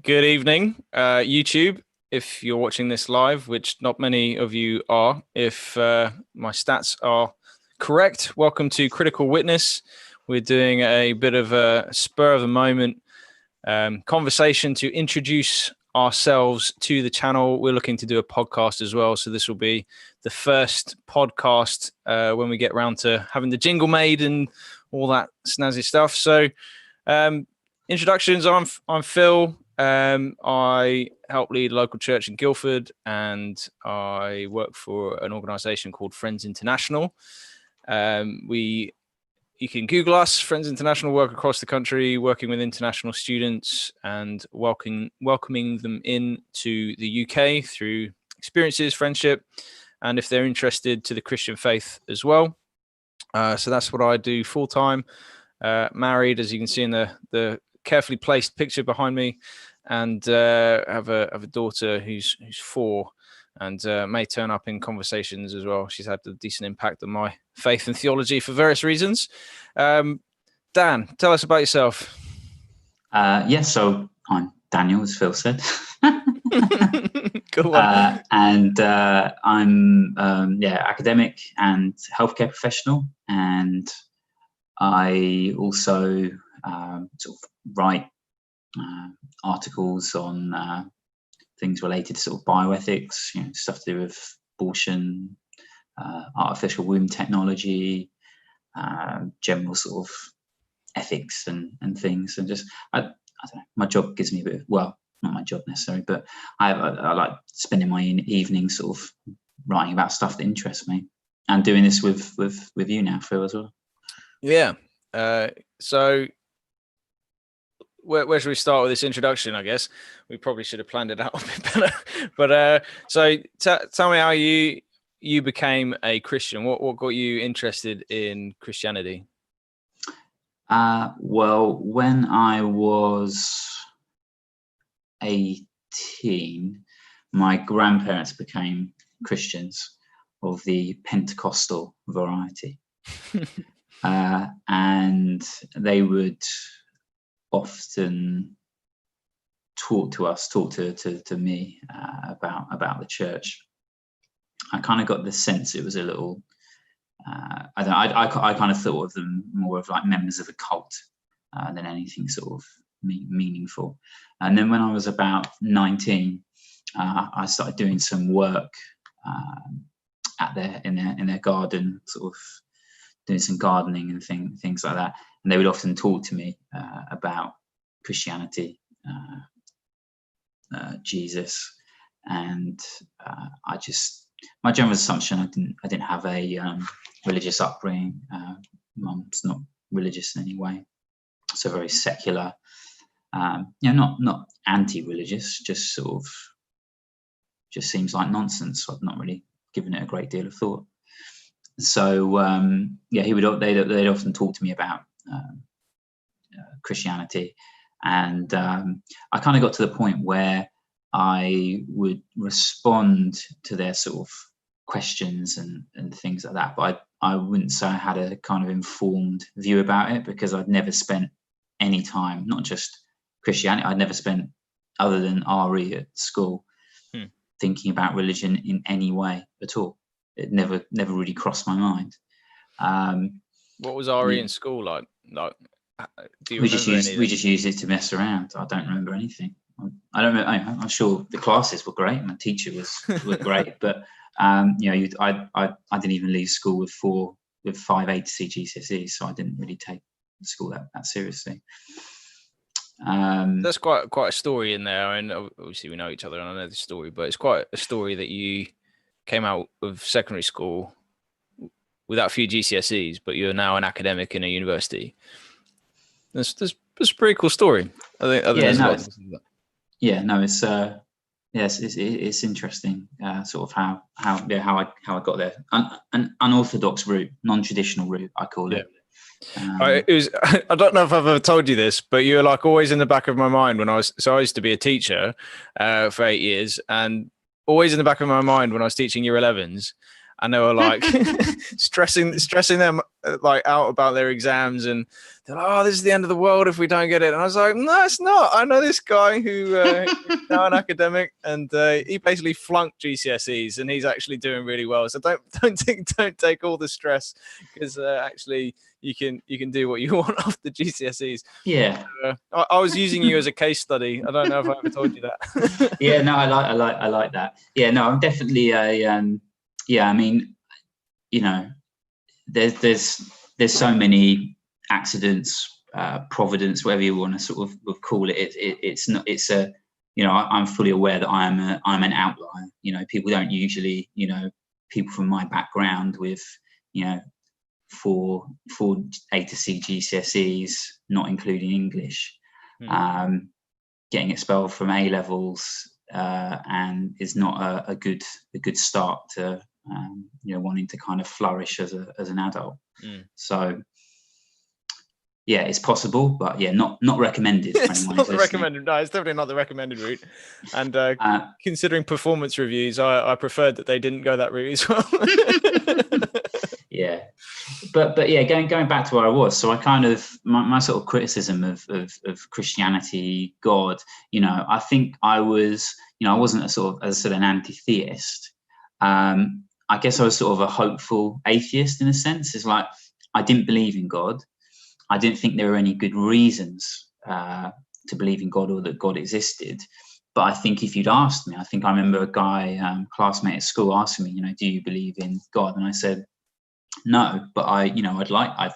Good evening, YouTube. If you're watching this live, which not many of you are, if my stats are correct, welcome to Critical Witness. We're doing a bit of a spur of the moment conversation to introduce ourselves to the channel. We're looking to do a podcast as well, so this will be the first podcast when we get around to having the jingle made and all that snazzy stuff. So introductions, I'm Phil. I help lead a local church in Guildford, and I work for an organisation called Friends International. You can Google us, Friends International, work across the country, working with international students and welcoming them into the UK through experiences, friendship, and if they're interested, to the Christian faith as well. So that's what I do full time. Married, as you can see in the carefully placed picture behind me, and have a daughter who's 4 and may turn up in conversations as well. She's had a decent impact on my faith and theology for various reasons. Dan, tell us about yourself. So I'm Daniel, as Phil said. Go on. And I'm academic and healthcare professional, and I also sort of write articles on things related to sort of bioethics, stuff to do with abortion, artificial womb technology, general sort of ethics and things. And just I don't know, my job gives me a bit of, well, not my job necessarily, but I like spending my evenings sort of writing about stuff that interests me, and doing this with you now, Phil, as well. Yeah. So where should we start with this introduction? I guess we probably should have planned it out a bit better. But so tell me how you became a Christian. What got you interested in Christianity? Well, when I was 18, my grandparents became Christians of the Pentecostal variety. And they would often talk to me about the church. I kind of got the sense it was a little, I kind of thought of them more of like members of a cult than anything sort of meaningful. And then when I was about 19, I started doing some work in their garden, sort of doing some gardening and things like that. And they would often talk to me about Christianity, Jesus, and my general assumption, I didn't have a religious upbringing. Mum's not religious in any way, so very secular. Not anti-religious, just seems like nonsense. So I've not really given it a great deal of thought. So they'd often talk to me about Christianity, and I kind of got to the point where I would respond to their sort of questions and things like that, but I wouldn't say I had a kind of informed view about it, because I'd never spent any time, not just Christianity, I'd never spent, other than RE at school, thinking about religion in any way at all. It never really crossed my mind. What was RE in school like? Do you we just used it to mess around. I don't remember anything. I don't know. I'm sure the classes were great. My teacher was great, but I didn't even leave school with 5 ATC GCSEs, so I didn't really take school that seriously. That's quite a story in there. I mean, obviously we know each other, and I know the story, but it's quite a story that you came out of secondary school without a few GCSEs, but you're now an academic in a university. That's a pretty cool story. It's interesting. Sort of how I got there. An unorthodox route, non-traditional route, I call it. I don't know if I've ever told you this, but you're like always in the back of my mind when I used to be a teacher for 8 years, and always in the back of my mind when I was teaching year 11s, and they were like stressing them like out about their exams, and they're like, "Oh, this is the end of the world if we don't get it." And I was like, "No, it's not. I know this guy who is now an academic, and he basically flunked GCSEs, and he's actually doing really well. So don't take all the stress, because actually you can do what you want after GCSEs." Yeah. I was using you as a case study. I don't know if I ever told you that. Yeah, no, I like that. Yeah, no, I'm definitely a yeah. I mean, you know, there's so many accidents, providence, whatever you want to sort of call it. It's not. It's a, you know, I'm fully aware that I'm an outlier. You know, people don't usually, you know, people from my background with, you know, four A to C GCSEs, not including English, getting expelled from A levels, and is not a good start to you know, wanting to kind of flourish as an adult. So yeah, it's possible, but yeah, not recommended. It's not the recommended. No, it's definitely not the recommended route. And considering performance reviews, I preferred that they didn't go that route as well. Yeah, but yeah, going back to where I was, so I kind of my sort of criticism of Christianity, God, you know, I think I was, you know, I wasn't a sort of, as I said, an anti-theist. I guess I was sort of a hopeful atheist in a sense. It's like I didn't believe in God. I didn't think there were any good reasons to believe in God or that God existed. But I think if you'd asked me, I think I remember a guy, classmate at school, asking me, you know, do you believe in God? And I said, no, but you know, I'd like to.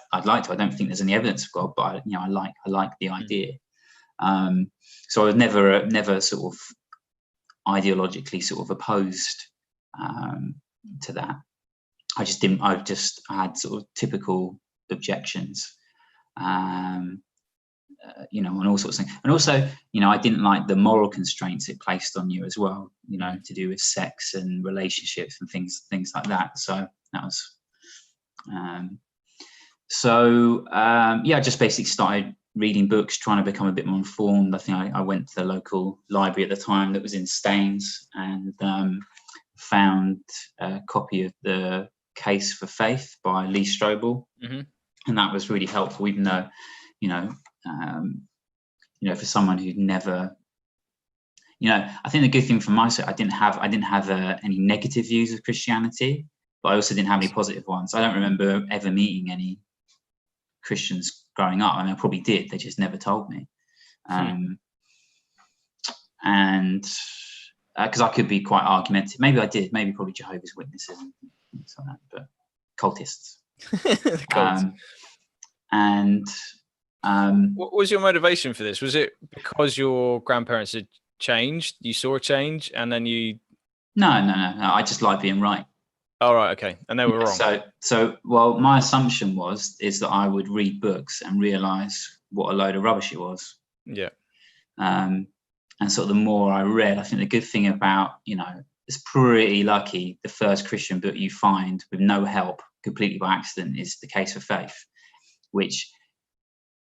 I don't think there's any evidence of God, but you know, I like the idea. So I was never sort of ideologically sort of opposed to that. I just didn't. I had sort of typical objections, you know, on all sorts of things. And also, you know, I didn't like the moral constraints it placed on you as well, you know, to do with sex and relationships and things like that. So that was. Yeah, I just basically started reading books, trying to become a bit more informed. I think I went to the local library at the time that was in Staines, and found a copy of The Case for Faith by Lee Strobel, and that was really helpful. Even though, you know, for someone who'd never, you know, I think the good thing from my side, I didn't have any negative views of Christianity, but I also didn't have any positive ones. I don't remember ever meeting any Christians growing up. I mean, I probably did. They just never told me. And because I could be quite argumentative. Maybe I did. Maybe probably Jehovah's Witnesses and things like that. But cultists. What was your motivation for this? Was it because your grandparents had changed? You saw a change, and then you? No. I just like being right. Oh, right, okay, and they were wrong. So, well, my assumption is that I would read books and realise what a load of rubbish it was. Yeah. And sort of the more I read, I think the good thing about, you know, it's pretty lucky the first Christian book you find with no help, completely by accident, is The Case for Faith, which,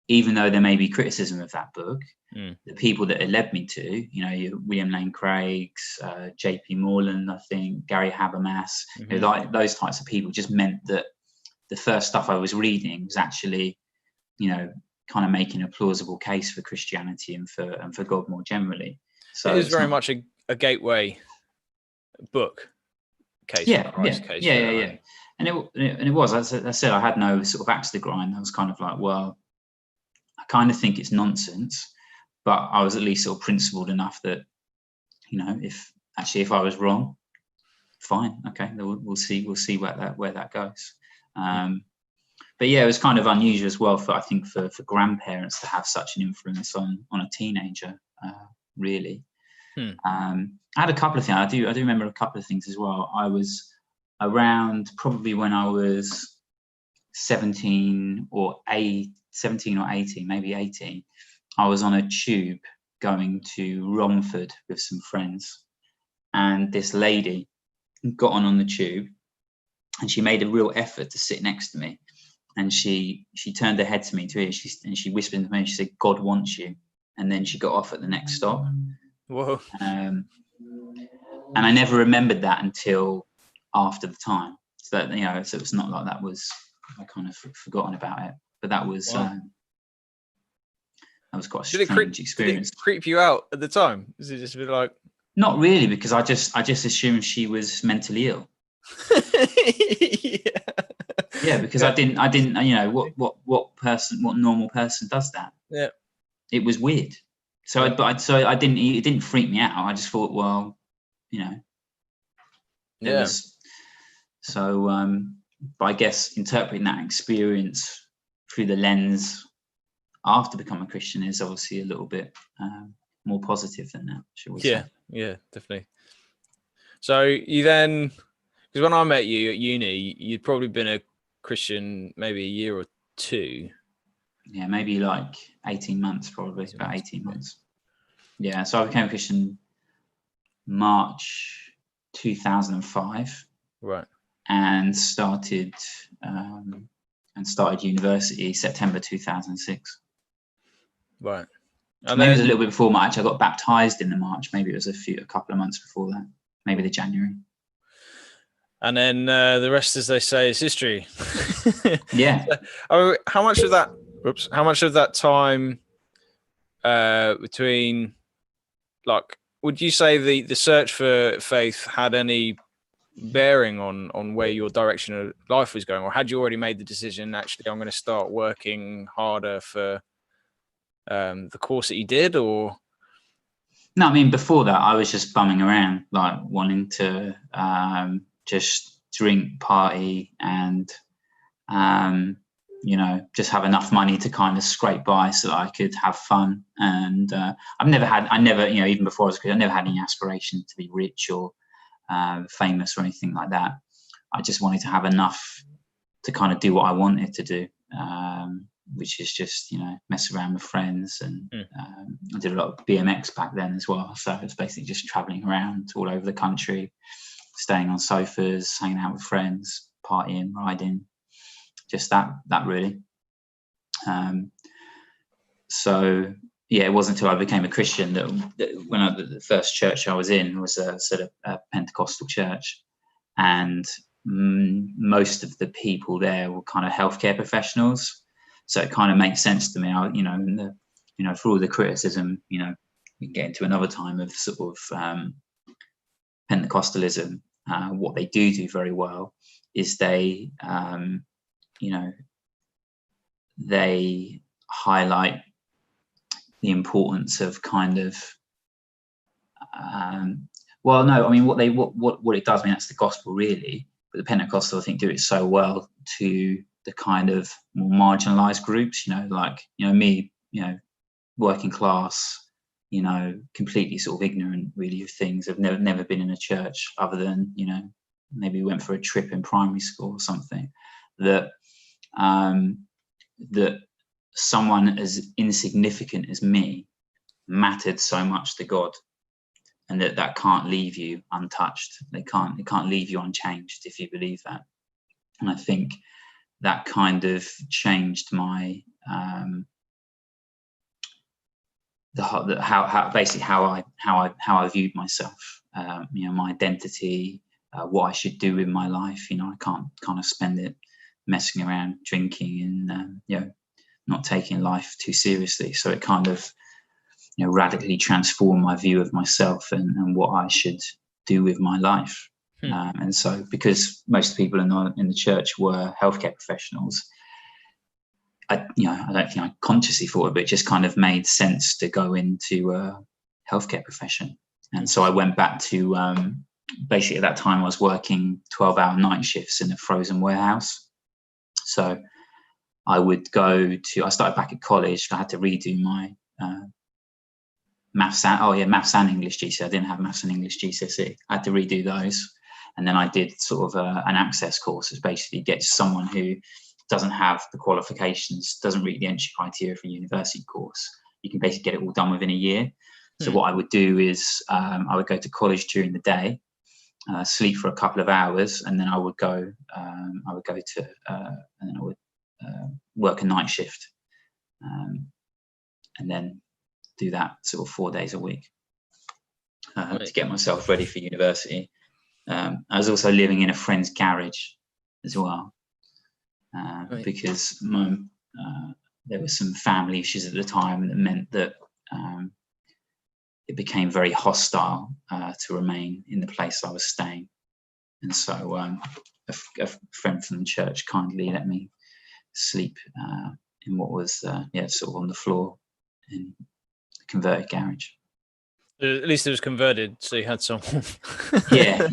even though there may be criticism of that book, the people that it led me to, you know, William Lane Craig's, J.P. Moreland, I think, Gary Habermas, you know, like those types of people, just meant that the first stuff I was reading was actually, you know, kind of making a plausible case for Christianity and for God more generally. So it is very much a gateway book. Case for Christ, case for And it was, as I said, I had no sort of axe to grind. I was kind of like, well, I kind of think it's nonsense, but I was at least sort of principled enough that, you know, if I was wrong, fine, okay, we'll see where that goes. But yeah, it was kind of unusual as well for grandparents to have such an influence on a teenager, really. I had a couple of things. I do remember a couple of things as well. I was around probably when I was 17 or 18, maybe 18. I was on a tube going to Romford with some friends, and this lady got on the tube, and she made a real effort to sit next to me. And she turned her head to me and she whispered to me, she said, "God wants you." And then she got off at the next stop. Whoa. And I never remembered that until after the time. So that, so it's not like that was, I kind of forgotten about it, but that was Wow. that was quite a Did strange experience. Did it creep you out at the time? Is it just a bit like? Not really, because I just assumed she was mentally ill. Yeah, because I didn't, what normal person does that? Yeah. It was weird. So, Yeah. it didn't freak me out. I just thought, well, it was. So, but I guess interpreting that experience through the lens after becoming a Christian is obviously a little bit more positive than that, shall we say? Yeah, definitely. So you then, because when I met you at uni, you'd probably been a Christian maybe a year or two. Yeah, maybe like 18 months, probably about 18 months. Yeah, so I became a Christian March 2005. Right. And started university September 2006. Right. And maybe it was a little bit before March. I got baptized in the March. Maybe it was a couple of months before that. Maybe the January. And then the rest, as they say, is history. Yeah. So, how much of that? How much of that time between, like, would you say the search for faith had any bearing on where your direction of life was going, or had you already made the decision? Actually, I'm going to start working harder for the course that you did, or? No, I mean, before that, I was just bumming around, like wanting to just drink, party, and just have enough money to kind of scrape by so that I could have fun. And even before I was a kid, I never had any aspiration to be rich or famous or anything like that. I just wanted to have enough to kind of do what I wanted to do, which is just, mess around with friends. And I did a lot of BMX back then as well. So it was basically just traveling around all over the country, staying on sofas, hanging out with friends, partying, riding, just that really. So yeah, it wasn't until I became a Christian that when the first church I was in was a sort of a Pentecostal church, and most of the people there were kind of healthcare professionals. So it kind of makes sense to me. For all the criticism, we can get into another time of sort of Pentecostalism. What they do very well is they highlight the importance of kind of what it does, that's the gospel really, but the Pentecostals, I think, do it so well to the kind of more marginalized groups, me, working class, completely sort of ignorant really of things. I've never been in a church other than, maybe went for a trip in primary school or something, that someone as insignificant as me mattered so much to God, and that can't leave you untouched. It can't leave you unchanged if you believe that. And I think that kind of changed my how I viewed myself, my identity, what I should do with my life. I can't kind of spend it messing around, drinking, and not taking life too seriously. So it kind of radically transformed my view of myself and what I should do with my life. And so, because most people in the church were healthcare professionals, I don't think I consciously thought of it. It just kind of made sense to go into a healthcare profession. And so I went back to basically at that time I was working 12-hour night shifts in a frozen warehouse. So I started back at college. I had to redo my maths and English GCSE. I didn't have maths and English GCSE. I had to redo those. And then I did sort of an access course, which basically gets someone who doesn't have the qualifications, doesn't reach the entry criteria for a university course. You can basically get it all done within a year. So what I would do is I would go to college during the day, sleep for a couple of hours, and then I would go work a night shift, and then do that sort of 4 days a week to get myself ready for university. I was also living in a friend's garage as well, Right. because there were some family issues at the time that meant that it became very hostile to remain in the place I was staying. And so a friend from the church kindly let me sleep in what was sort of on the floor in a converted garage. At least it was converted, so you had someone. Yeah.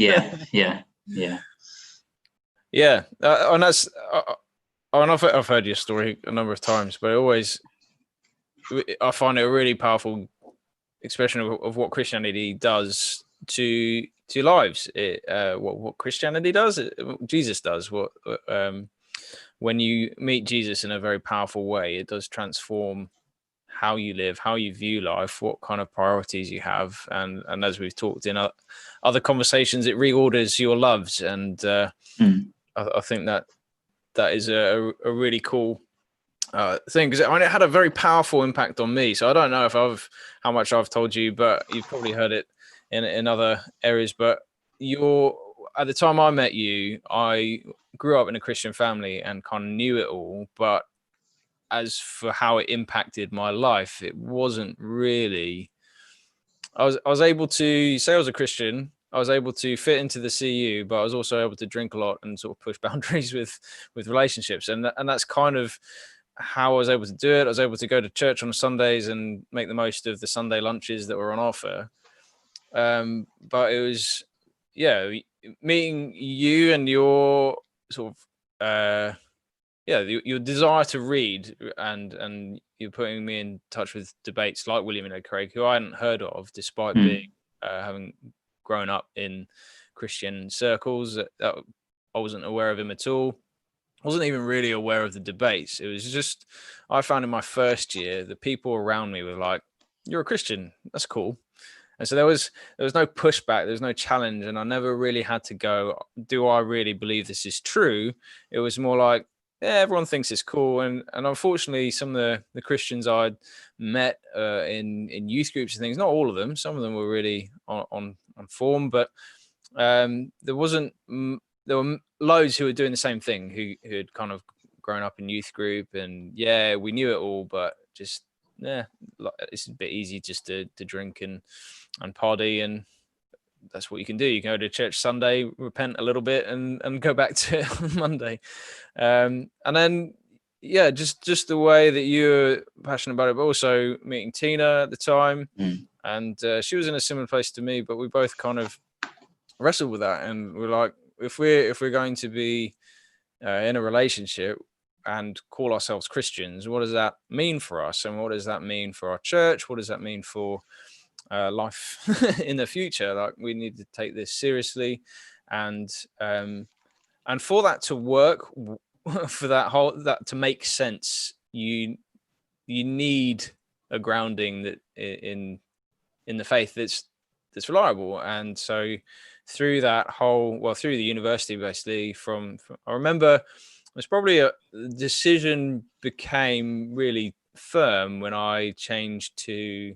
And that's. And I've heard your story a number of times, but I find it a really powerful expression of what Christianity does to lives. What Christianity does, Jesus does. When you meet Jesus in a very powerful way, it does transform how you live, how you view life, what kind of priorities you have, and as we've talked in other conversations, it reorders your loves, and I think that is a really cool thing, because it had a very powerful impact on me. So I don't know how much I've told you, but you've probably heard it in other areas. But at the time I met you, I grew up in a Christian family and kind of knew it all. But as for how it impacted my life, it wasn't really. I was able to say I was a Christian. I was able to fit into the CU, but I was also able to drink a lot and sort of push boundaries with relationships, and that's kind of how I was able to do it. I was able to go to church on Sundays and make the most of the Sunday lunches that were on offer. But it was, meeting you and your sort of, your desire to read, and you're putting me in touch with debates like William and Craig, who I hadn't heard of, despite being having grown up in Christian circles. That I wasn't aware of him at all. Wasn't even really aware of the debates. It was just, I found in my first year, the people around me were like, "You're a Christian, that's cool." And so there was no pushback, there was no challenge, and I never really had to go, "Do I really believe this is true?" It was more like, yeah, everyone thinks it's cool, and unfortunately, some of the Christians I'd met in youth groups and things, not all of them, some of them were really on form, but there wasn't. There were loads who were doing the same thing, who had kind of grown up in youth group, and we knew it all, but just it's a bit easy just to drink and party, and that's what you can do. You can go to church Sunday, repent a little bit, and go back to it on Monday, and then just the way that you're passionate about it, but also meeting Tina at the time, and she was in a similar place to me, but we both kind of wrestled with that, and we're like, if we're going to be in a relationship and call ourselves Christians, what does that mean for us, and what does that mean for our church? What does that mean for life in the future? Like, we need to take this seriously, and for that to work, for that to make sense, you need a grounding that in the faith that's reliable. And so through through the university, basically, from I remember it's probably the decision became really firm when I changed to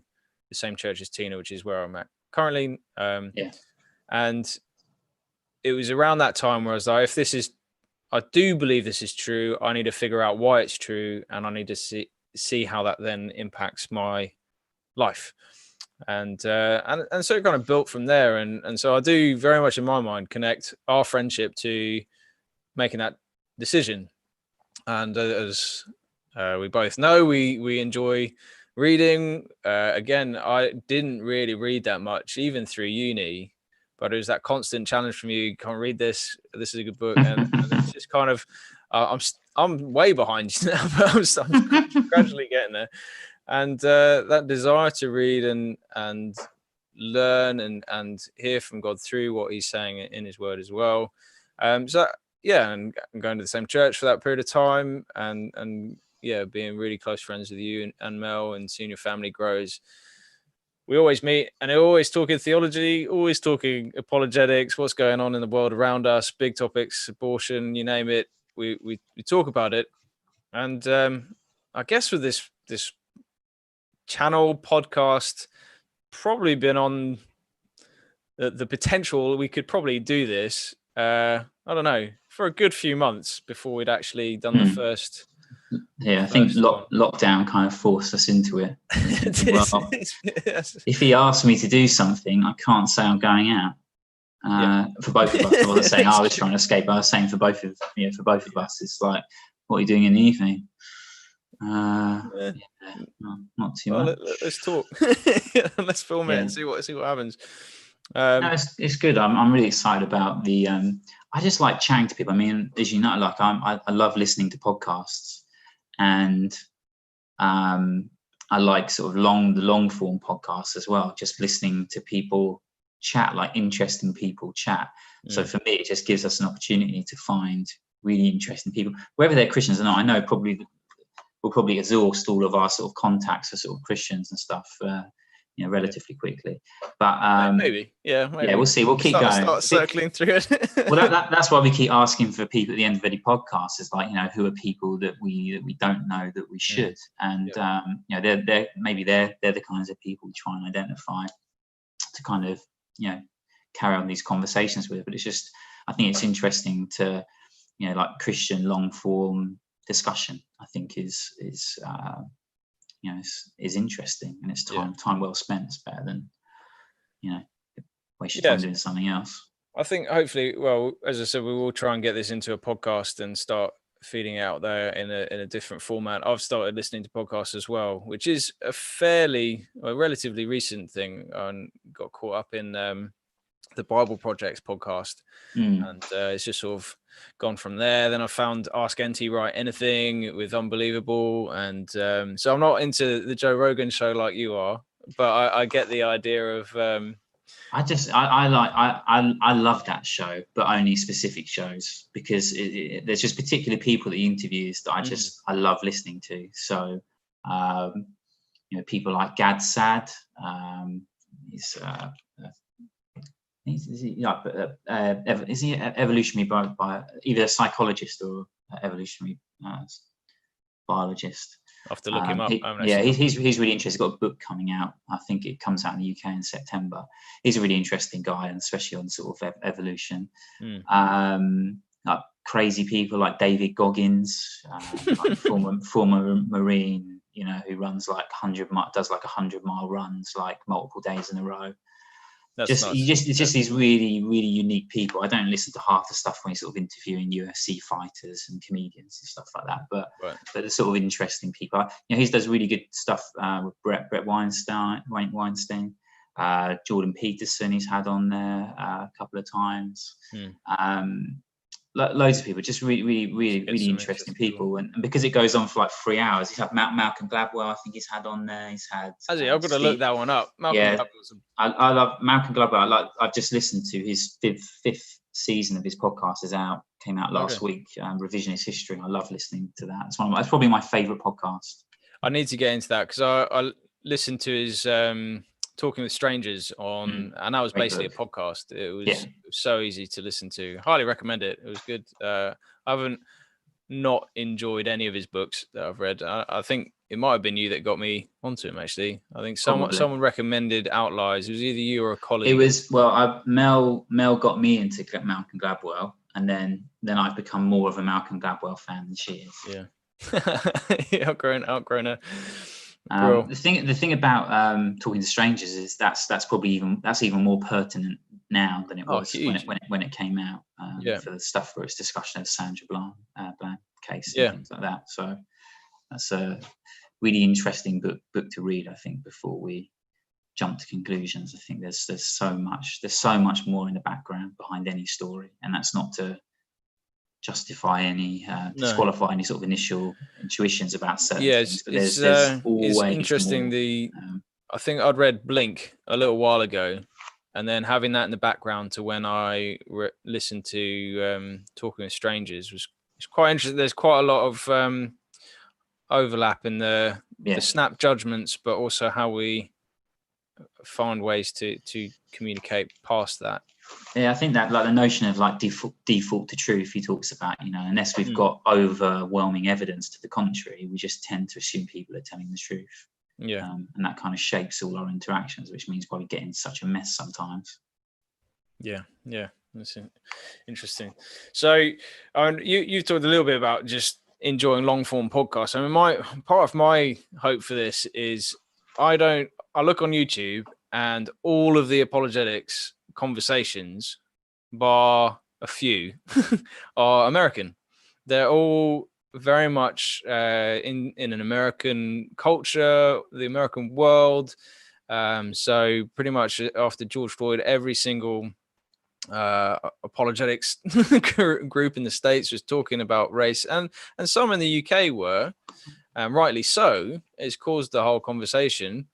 the same church as Tina, which is where I'm at currently. And it was around that time where I was like, I do believe this is true, I need to figure out why it's true, and I need to see how that then impacts my life. And so it kind of built from there. And so I do very much in my mind connect our friendship to making that decision. And as we both know, we enjoy reading. Again, I didn't really read that much, even through uni, but it was that constant challenge from you. Can't read this. This is a good book, and it's just kind of. I'm way behind you now, but I'm gradually getting there. And that desire to read and learn and hear from God through what He's saying in His Word as well. And going to the same church for that period of time, and being really close friends with you and Mel, and seeing your family grows. We always meet, and they're always talking theology, always talking apologetics, what's going on in the world around us, big topics, abortion, you name it. We talk about it, and I guess with this channel podcast, probably been on the potential we could probably do this. I I don't know, for a good few months before we'd actually done the first. Yeah, I think lockdown kind of forced us into it. Thinking, well, if he asked me to do something, I can't say I'm going out. For both of us, I wasn't saying I was trying to escape. I was saying for both of us, it's like, what are you doing in the evening? Not too much. Let's talk. Let's film it and see what happens. No, it's good. I'm really excited about the. I just like chatting to people. I mean, as you know, like I love listening to podcasts, and I like sort of the long form podcasts as well. Just listening to people chat, like interesting people chat. So for me, it just gives us an opportunity to find really interesting people, whether they're Christians or not. I know we'll probably exhaust all of our sort of contacts for sort of Christians and stuff, relatively quickly. But maybe. We'll see. We'll keep going. Start circling through it. Well, that's why we keep asking for people at the end of any podcast. Is like, who are people that we don't know that we should, and they're the kinds of people we try and identify to kind of carry on these conversations with. But it's just, I think it's interesting to like Christian long form discussion. I think is interesting, and it's time well spent. It's better than waste your time doing something else. I think hopefully, well, as I said, we will try and get this into a podcast and start feeding it out there in a different format. I've started listening to podcasts as well, which is a relatively recent thing, and got caught up in the Bible Project's podcast, and it's just sort of gone from there. Then I found Ask NT Write Anything with Unbelievable, and so I'm not into the Joe Rogan show like you are, but I get the idea of I love that show, but only specific shows, because there's just particular people that he interviews that I love listening to. So people like Gad Sad, is he evolutionary by either a psychologist or evolutionary biologist? I have to look him up. He's really interesting. He's got a book coming out. I think it comes out in the UK in September. He's a really interesting guy, and especially on sort of evolution. Like crazy people like David Goggins, like former Marine, who runs like 100-mile runs like multiple days in a row. It's just these really, really unique people. I don't listen to half the stuff when he's sort of interviewing UFC fighters and comedians and stuff like that, but they're sort of interesting people. He does really good stuff with Brett Weinstein, Jordan Peterson he's had on there a couple of times. Loads of people, just really interesting people, and because it goes on for like 3 hours. He's had Malcolm Gladwell, I think he's had on there. He's had. Has he? I've got to look that one up. I love Malcolm Gladwell. I've just listened to his fifth season of his podcast came out last week. Revisionist History. I love listening to that. It's probably my favorite podcast. I need to get into that because I listened to his Talking with Strangers on, and that was basically a podcast. It was so easy to listen to. Highly recommend it. It was good. I haven't not enjoyed any of his books that I've read. I think it might have been you that got me onto him, actually. I think someone recommended Outliers. It was either you or a colleague. It was, Mel got me into Malcolm Gladwell, and then I've become more of a Malcolm Gladwell fan than she is. Yeah. outgrown her. The thing about Talking to Strangers is that's even more pertinent now than it was when it came out, for the stuff for its discussion of the Sandra Bland case and things like that. So that's a really interesting book to read, I think, before we jump to conclusions. I think there's so much more in the background behind any story, and that's not to justify any disqualify any sort of initial intuitions about certain things, but there's always interesting more. I think I'd read Blink a little while ago, and then having that in the background to when I listened to Talking with Strangers it's quite interesting. There's quite a lot of overlap in the snap judgments, but also how we find ways to communicate past that. Yeah, I think that like the notion of like default to truth he talks about, unless we've got overwhelming evidence to the contrary, we just tend to assume people are telling the truth. Yeah. And that kind of shapes all our interactions, which means why we get in such a mess sometimes. Yeah. That's interesting. So, you've talked a little bit about just enjoying long form podcasts. I mean, part of my hope for this is I look on YouTube and all of the apologetics conversations, bar a few, are American. They're all very much in an American culture, the American world. So pretty much after George Floyd, every single apologetics group in the States was talking about race, and some in the UK were, rightly so. It's caused the whole conversation,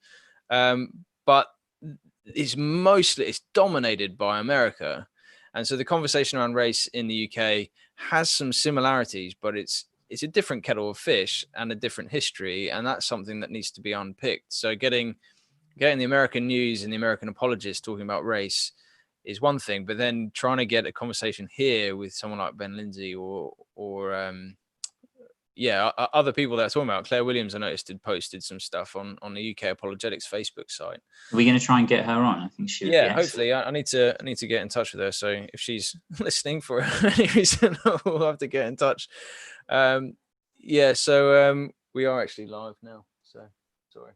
but it's dominated by America, and so the conversation around race in the UK has some similarities, but it's a different kettle of fish and a different history, and that's something that needs to be unpicked. So getting the American news and the American apologists talking about race is one thing, but then trying to get a conversation here with someone like Ben Lindsay or other people that are talking about. Claire Williams, I noticed, had posted some stuff on the UK Apologetics Facebook site. Are we going to try and get her on? I think she would. Yeah, hopefully. I need to get in touch with her. So if she's listening for any reason, we'll have to get in touch. So we are actually live now. So sorry.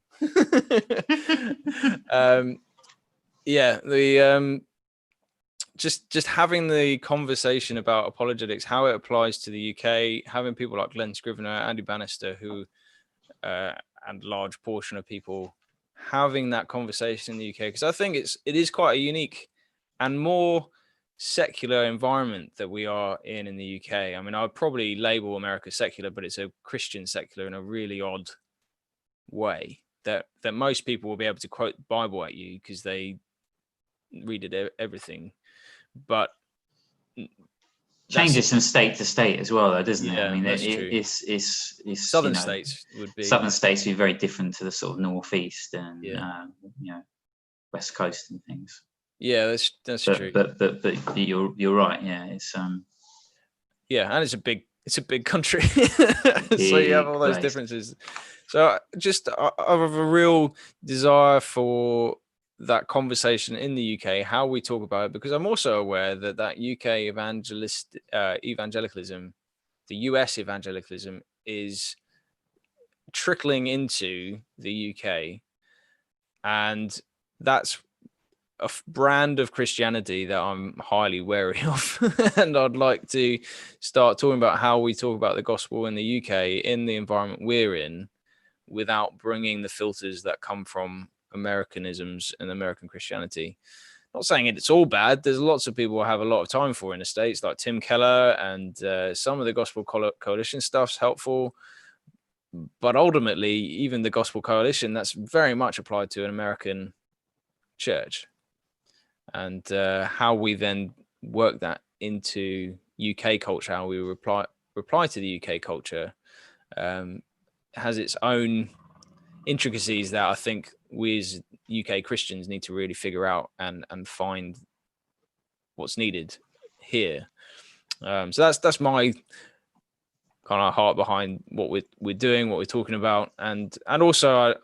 Just having the conversation about apologetics, how it applies to the UK, having people like Glenn Scrivener, Andy Bannister, who and large portion of people having that conversation in the UK, because I think it is quite a unique and more secular environment that we are in the UK. I mean, I would probably label America secular, but it's a Christian secular in a really odd way that most people will be able to quote the Bible at you because they read everything. But changes from state to state as well, though, doesn't it? I mean, it's southern states would be very different to the sort of northeast and west coast and things. Yeah, that's true. But you're right. Yeah, it's and it's a big country, so you have all those differences. So just I have a real desire for that conversation in the UK, how we talk about it, because I'm also aware that UK evangelicalism, the US evangelicalism, is trickling into the UK, and that's a brand of Christianity that I'm highly wary of. And I'd like to start talking about how we talk about the gospel in the UK in the environment we're in, without bringing the filters that come from Americanisms and American Christianity. Not saying it's all bad. There's lots of people I have a lot of time for in the States, like Tim Keller, and some of the Gospel Coalition stuff's helpful. But ultimately, even the Gospel Coalition, that's very much applied to an American church. And how we then work that into UK culture, how we reply to the UK culture, has its own intricacies that I think we as UK Christians need to really figure out and find what's needed here. So that's my kind of heart behind what we're doing, what we're talking about, and also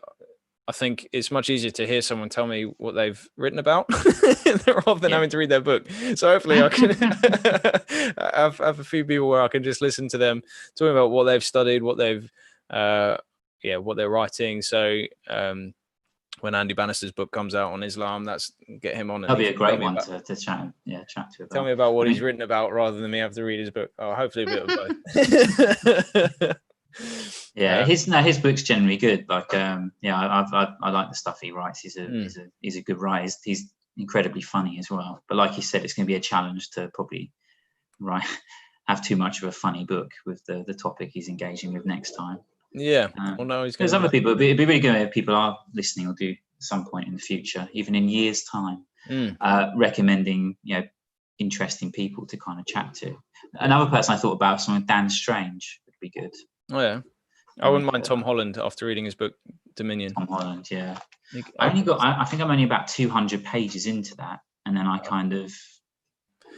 I think it's much easier to hear someone tell me what they've written about rather than having to read their book. So hopefully I can have a few people where I can just listen to them talking about what they've studied, what they've what they're writing. So when Andy Bannister's book comes out on Islam, get him on. That'll be a great one to chat to about. Tell me about what he's written about rather than me have to read his book. Oh, hopefully a bit of both. His book's generally good. Like I like the stuff he writes. He's a good writer. He's incredibly funny as well. But like you said, it's going to be a challenge to probably have too much of a funny book with the topic he's engaging with next time. Yeah. There's other people. It'd be really good if people are listening or do at some point in the future, even in years' time, recommending interesting people to kind of chat to. Another person I thought about, someone Dan Strange, would be good. Oh yeah, I wouldn't mind Tom Holland after reading his book Dominion. Tom Holland, yeah. I think I'm only about 200 pages into that, and then I kind of.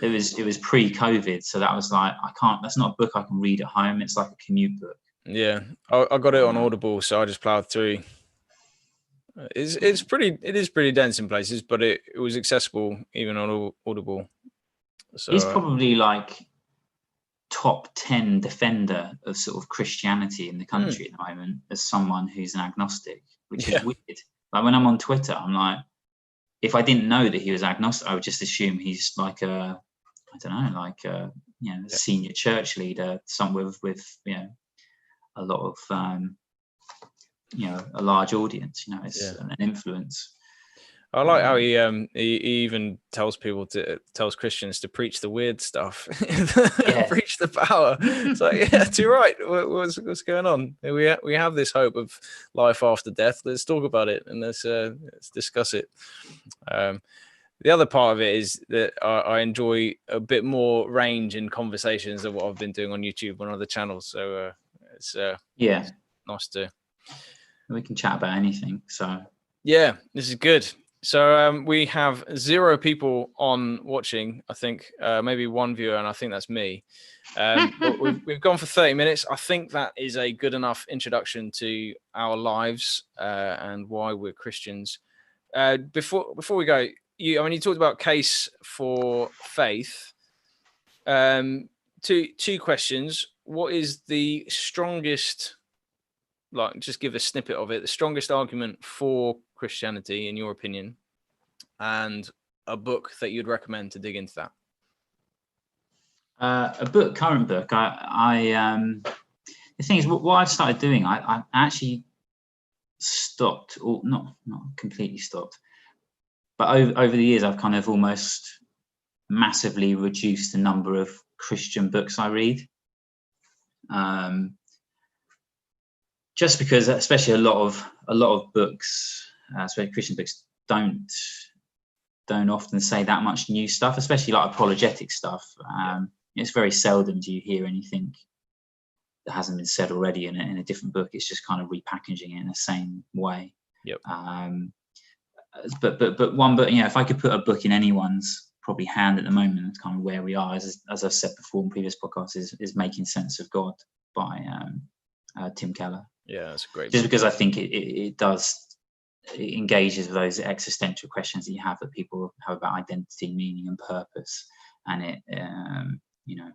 It was pre-COVID, so that was like that's not a book I can read at home. It's like a commute book. Yeah, I got it on Audible, so I just plowed through. It is pretty dense in places, but it was accessible even on Audible. So he's probably like top 10 defender of sort of Christianity in the country at the moment, as someone who's an agnostic, which is weird. Like when I'm on Twitter, I'm like, if I didn't know that he was agnostic, I would just assume he's like a, I don't know, like a, you know, senior church leader, somewhere with you know, a lot of you know, a large audience, you know, it's an influence. I like how he even tells Christians to preach the weird stuff, preach the power. It's like, yeah, you're right. What's going on? We have this hope of life after death. Let's talk about it and let's discuss it. The other part of it is that I enjoy a bit more range in conversations than what I've been doing on YouTube on other channels. So it's nice to. We can chat about anything. So yeah, this is good. So we have 0 people on watching. I think maybe 1 viewer, and I think that's me. But we've gone for 30 minutes. I think that is a good enough introduction to our lives and why we're Christians. Before we go, you talked about case for faith. Two questions. What is the strongest? Like, just give a snippet of it. The strongest argument for Christianity, in your opinion, and a book that you'd recommend to dig into that. Current book. The thing is, what I've started doing, I actually stopped, or not completely stopped, but over the years, I've kind of almost massively reduced the number of Christian books I read. Just because, especially a lot of books, especially Christian books, don't often say that much new stuff, especially like apologetic stuff. It's very seldom do you hear anything that hasn't been said already in a different book. It's just kind of repackaging it in the same way. Yep. But one book, you know, if I could put a book in anyone's probably hand at the moment, it's kind of where we are, as I've said before in previous podcasts, is Making Sense of God by Tim Keller. Yeah, that's a great just book. Because I think it engages with those existential questions that you have, that people have about identity, meaning, and purpose, and it you know,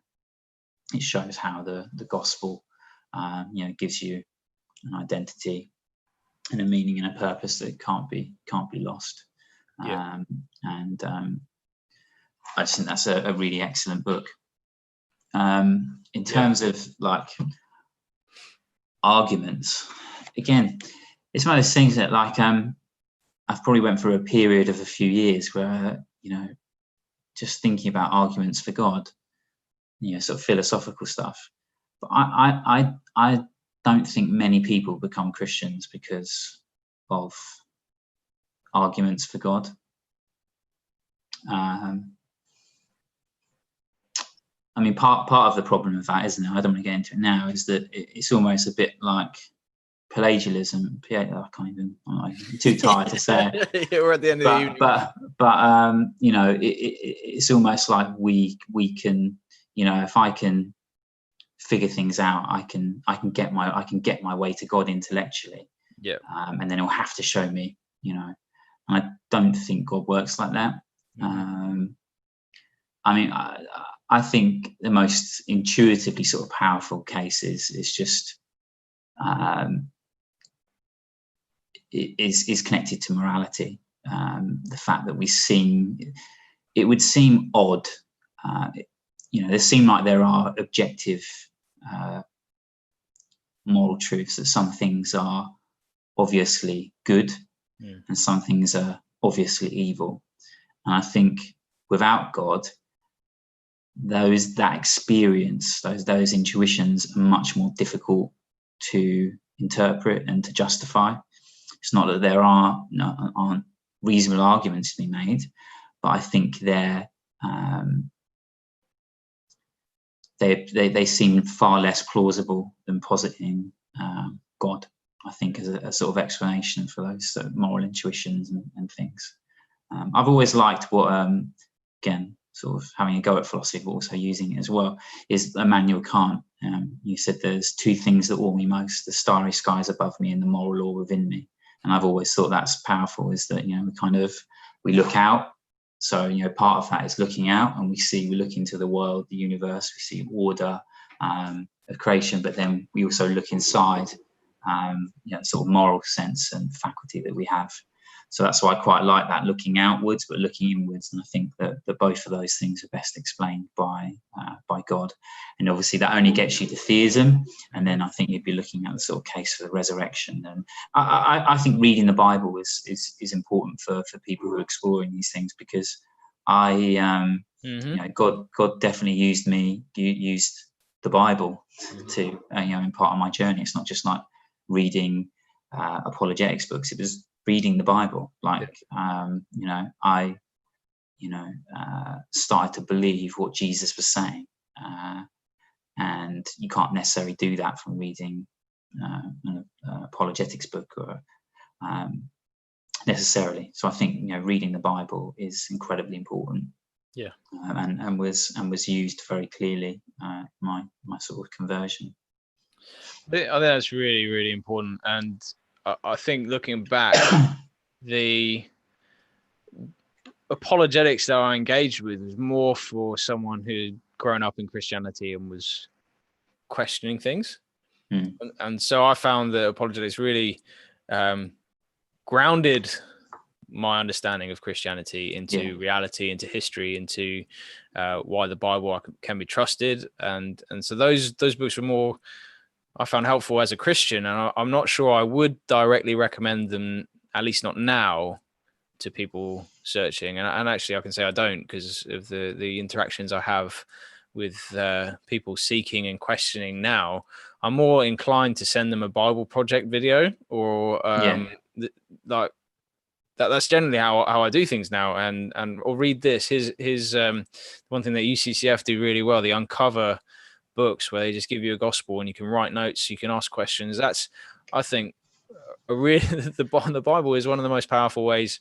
it shows how the gospel you know, gives you an identity and a meaning and a purpose that can't be lost. And I just think that's a really excellent book. In terms of like arguments, again, it's one of those things that, like, I've probably went through a period of a few years where, you know, just thinking about arguments for God, you know, sort of philosophical stuff. But I don't think many people become Christians because of arguments for God. I mean, part of the problem of that, isn't it? I don't want to get into it now. Is that it's almost a bit like pelagianism. I can't even. I'm too tired to say it. Yeah, we're at the end of the evening. But you know, it's almost like we can, you know, if I can figure things out, I can get my way to God intellectually. Yeah. And then He'll have to show me, you know. And I don't think God works like that. I mean, I think the most intuitively sort of powerful case is just is connected to morality. The fact that it would seem odd, you know, there seem like there are objective moral truths, that some things are obviously good and some things are obviously evil. And I think without God, that experience, those intuitions are much more difficult to interpret and to justify. It's not that there aren't reasonable arguments to be made, but I think they seem far less plausible than positing God, I think, as a sort of explanation for those sort of moral intuitions and things. I've always liked what, again, sort of having a go at philosophy, but also using it as well, is Immanuel Kant. You said there's two things that awe me most: the starry skies above me and the moral law within me. And I've always thought that's powerful, is that, you know, we look out So, part of that is looking out, and we look into the world, the universe, we see order of creation, but then we also look inside, sort of moral sense and faculty that we have. So that's why I quite like that, looking outwards, but looking inwards. And I think that both of those things are best explained by God. And obviously that only gets you to theism. And then I think you'd be looking at the sort of case for the resurrection. And I think reading the Bible is important for people who are exploring these things, because God definitely used the Bible to, in part of my journey. It's not just like reading apologetics books. It was reading the Bible. I started to believe what Jesus was saying, and you can't necessarily do that from reading an apologetics book or necessarily. So I think reading the Bible is incredibly important. Yeah, and was used very clearly my sort of conversion. I think that's really, really important. And I think looking back, the apologetics that I engaged with was more for someone who'd grown up in Christianity and was questioning things. And so I found that apologetics really grounded my understanding of Christianity into reality, into history, into why the Bible can be trusted. And so those books were more, I found, helpful as a Christian. And I'm not sure I would directly recommend them, at least not now, to people searching. And actually I can say I don't, because of the interactions I have with people seeking and questioning now. I'm more inclined to send them a Bible Project video or like that's generally how I do things now. And or read this. Here's one thing that UCCF do really well, the Uncover books, where they just give you a gospel and you can write notes, you can ask questions. That's, I think, the Bible is one of the most powerful ways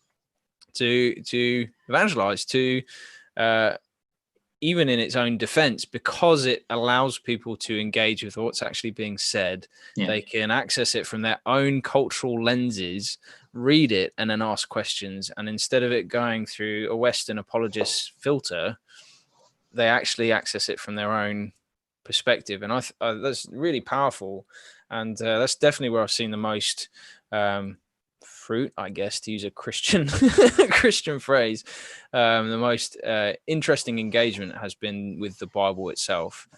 to evangelize, to even in its own defense, because it allows people to engage with what's actually being said. They can access it from their own cultural lenses, read it, and then ask questions. And instead of it going through a Western apologist filter, they actually access it from their own perspective. And that's really powerful. And that's definitely where I've seen the most fruit, I guess, to use a Christian Christian phrase. The most interesting engagement has been with the Bible itself.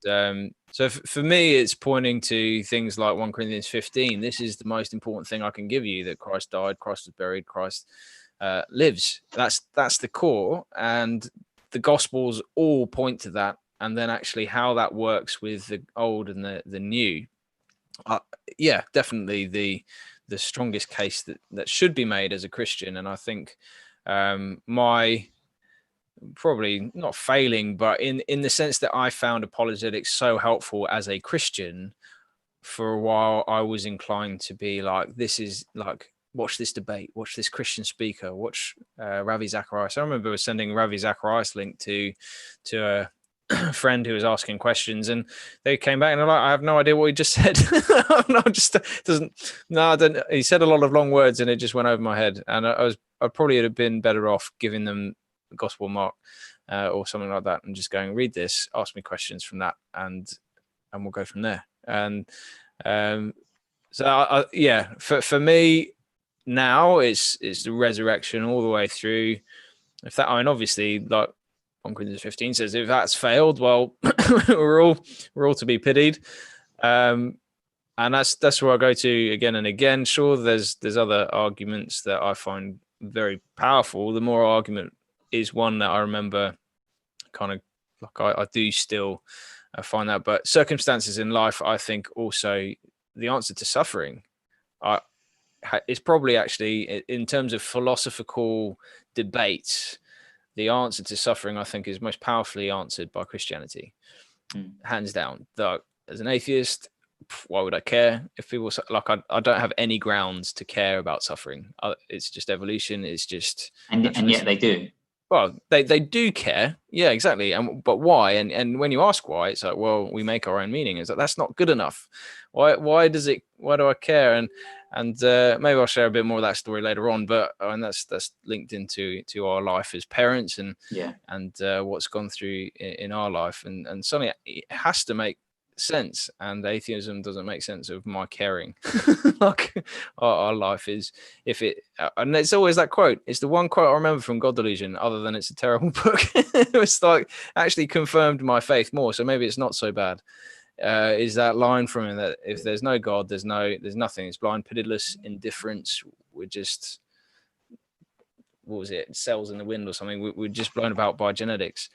So for me, it's pointing to things like 1 Corinthians 15. This is the most important thing I can give you, that Christ died, Christ was buried, Christ lives. That's the core, and the Gospels all point to that. And then actually how that works with the old and the new. Definitely the strongest case that should be made as a Christian. And I think my probably not failing, but in the sense that I found apologetics so helpful as a Christian, for a while I was inclined to be like, this is like, watch this debate, watch this Christian speaker, watch Ravi Zacharias. I remember sending Ravi Zacharias link to a friend who was asking questions, and they came back and they're like, I have no idea what he just said. I don't. He said a lot of long words and it just went over my head. And I probably would have been better off giving them the Gospel Mark or something like that, and just going, read this, ask me questions from that, and we'll go from there. And for me now, it's the resurrection all the way through. Obviously, like 1 Corinthians 15 says, if that's failed, well, we're all to be pitied. And that's where I go to again and again. Sure, there's other arguments that I find very powerful. The moral argument is one that I remember kind of like I do still find that. But circumstances in life, I think also the answer to suffering is probably actually, in terms of philosophical debates, the answer to suffering, I think, is most powerfully answered by Christianity, hands down. Though, as an atheist, why would I care if people like? I don't have any grounds to care about suffering. It's just evolution. It's just, and yet they do. Well, they do care. Yeah, exactly. But why? And when you ask why, it's like, well, we make our own meaning. It's like, that's not good enough. Why do I care? And maybe I'll share a bit more of that story later on. But and that's linked into our life as parents and what's gone through in our life. And suddenly it has to make sense. And atheism doesn't make sense of my caring. Like our life is, if it, and it's always that quote. It's the one quote I remember from God Delusion, other than it's a terrible book. It's like actually confirmed my faith more. So maybe it's not so bad. Is that line from him that if there's no God, there's nothing. It's blind, pitiless indifference. We're just, what was it? Cells in the wind or something. We're just blown about by genetics.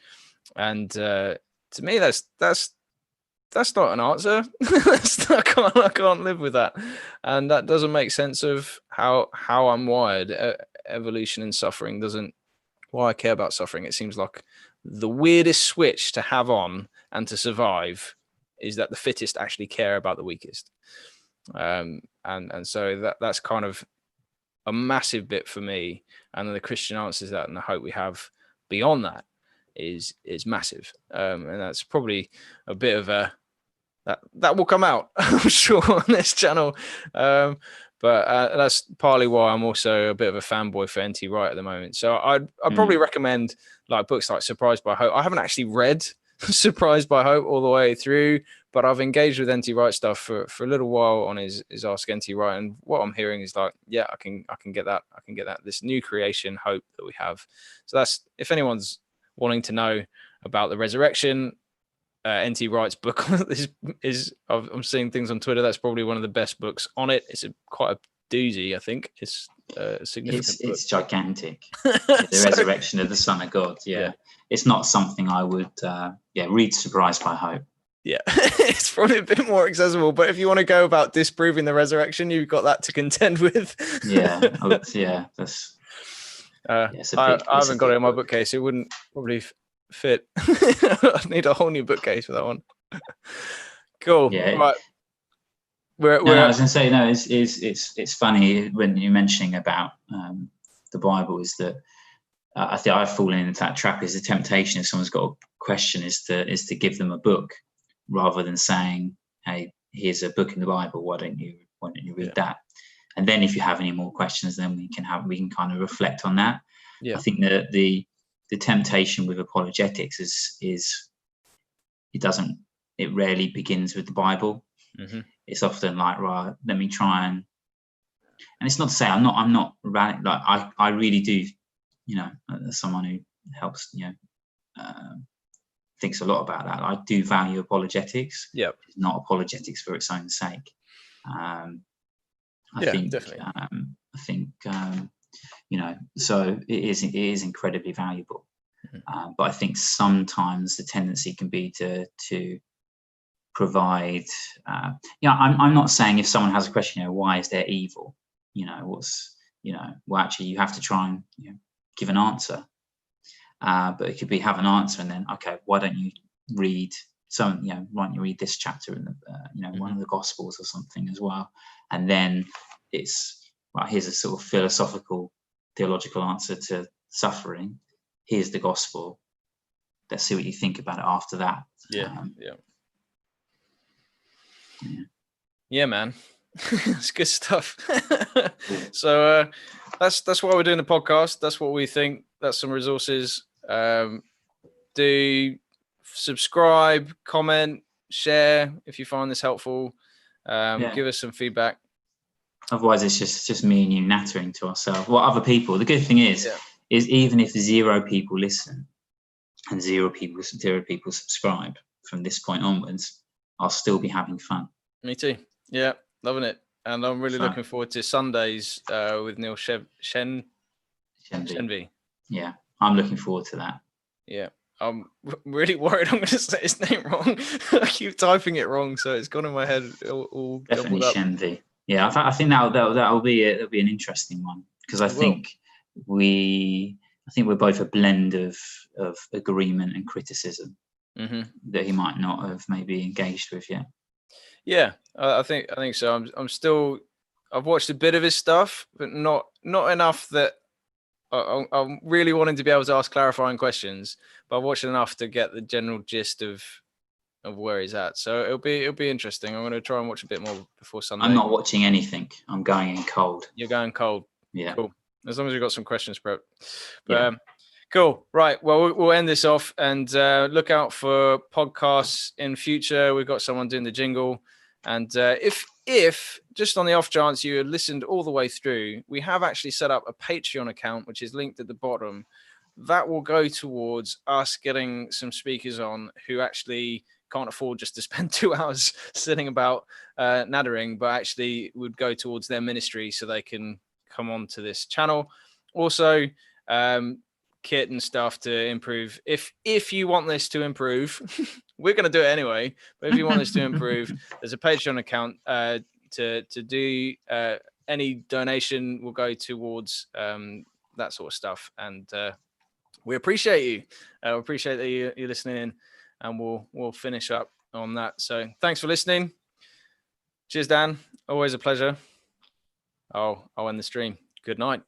And to me, that's not an answer. I can't live with that. And that doesn't make sense of how I'm wired. Evolution and suffering doesn't, why I care about suffering. It seems like the weirdest switch to have on and to survive is that the fittest actually care about the weakest. And so that's kind of a massive bit for me. And then the Christian answers that, and the hope we have beyond that is massive. And that's probably a bit of a, that will come out, I'm sure, on this channel. But that's partly why I'm also a bit of a fanboy for N.T. Wright at the moment. So I'd probably recommend like books like Surprised by Hope. I haven't actually read Surprised by Hope all the way through, but I've engaged with N.T. Wright stuff for a little while on his Ask N.T. Wright, and what I'm hearing is like, yeah, I can get that. I can get that. This new creation hope that we have. So that's, if anyone's wanting to know about the resurrection, N.T. Wright's book is I'm seeing things on Twitter. That's probably one of the best books on it. It's quite a doozy, I think. It's a significant. It's gigantic. The resurrection of the Son of God. Yeah. It's not something I would. Read Surprised by Hope. Yeah, it's probably a bit more accessible. But if you want to go about disproving the resurrection, you've got that to contend with. That's. I haven't got it in my bookcase. It wouldn't probably fit. I need a whole new bookcase for that one. Cool. Yeah. Right. I was going to say, no, it's funny when you're mentioning about the Bible, is that I think I've fallen into that trap. Is the temptation if someone's got a question is to give them a book rather than saying, hey, here's a book in the Bible, why don't you read that? And then if you have any more questions, then we can kind of reflect on that. I think that the temptation with apologetics is it rarely begins with the Bible. Mm-hmm. It's often like, right, let me try and it's not to say I'm not like I really do, as someone who helps, thinks a lot about that. I do value apologetics. Yeah, not apologetics for its own sake. I think definitely. So it is incredibly valuable. Mm-hmm. But I think sometimes the tendency can be to provide. I'm not saying if someone has a question, why is there evil? Actually, you have to try and give an answer. But it could be have an answer and then, okay, why don't you read why don't you read this chapter in the mm-hmm. one of the Gospels or something as well? And then it's here's a sort of philosophical, theological answer to suffering. Here's the Gospel. Let's see what you think about it after that. Yeah, man. It's good stuff. So that's why we're doing the podcast. That's what we think. That's some resources. Do subscribe, comment, share if you find this helpful. Give us some feedback. Otherwise, it's just me and you nattering to ourselves. Other people. The good thing is even if 0 people listen and 0 people subscribe from this point onwards, I'll still be having fun. Me too. Yeah, loving it. And I'm really looking forward to Sundays with Neil Shenvi. Yeah, I'm looking forward to that. Yeah, I'm really worried I'm going to say his name wrong. I keep typing it wrong, so it's gone in my head all definitely up. Shenvi. Yeah, I think that'll be an interesting one, because I think we're both a blend of agreement and criticism mm-hmm. that he might not have maybe engaged with yet. Yeah, I think so. I've watched a bit of his stuff, but not enough that I'm really wanting to be able to ask clarifying questions. But I've watched enough to get the general gist of of where he's at. So it'll be interesting. I'm going to try and watch a bit more before Sunday. I'm not watching anything. I'm going in cold. You're going cold. Yeah. Cool. As long as you've got some questions prepped. But, Yeah. Cool. Right. Well, we'll end this off and look out for podcasts in future. We've got someone doing the jingle. And if just on the off chance you had listened all the way through, we have actually set up a Patreon account, which is linked at the bottom. That will go towards us getting some speakers on who actually can't afford just to spend 2 hours sitting about nattering, but actually would go towards their ministry so they can come on to this channel. Also, kit and stuff to improve. If you want this to improve, we're going to do it anyway. But if you want this to improve, there's a Patreon account to do. Any donation will go towards that sort of stuff, and we appreciate you. We appreciate that you're listening in, and we'll finish up on that. So thanks for listening. Cheers, Dan. Always a pleasure. I'll end the stream. Good night.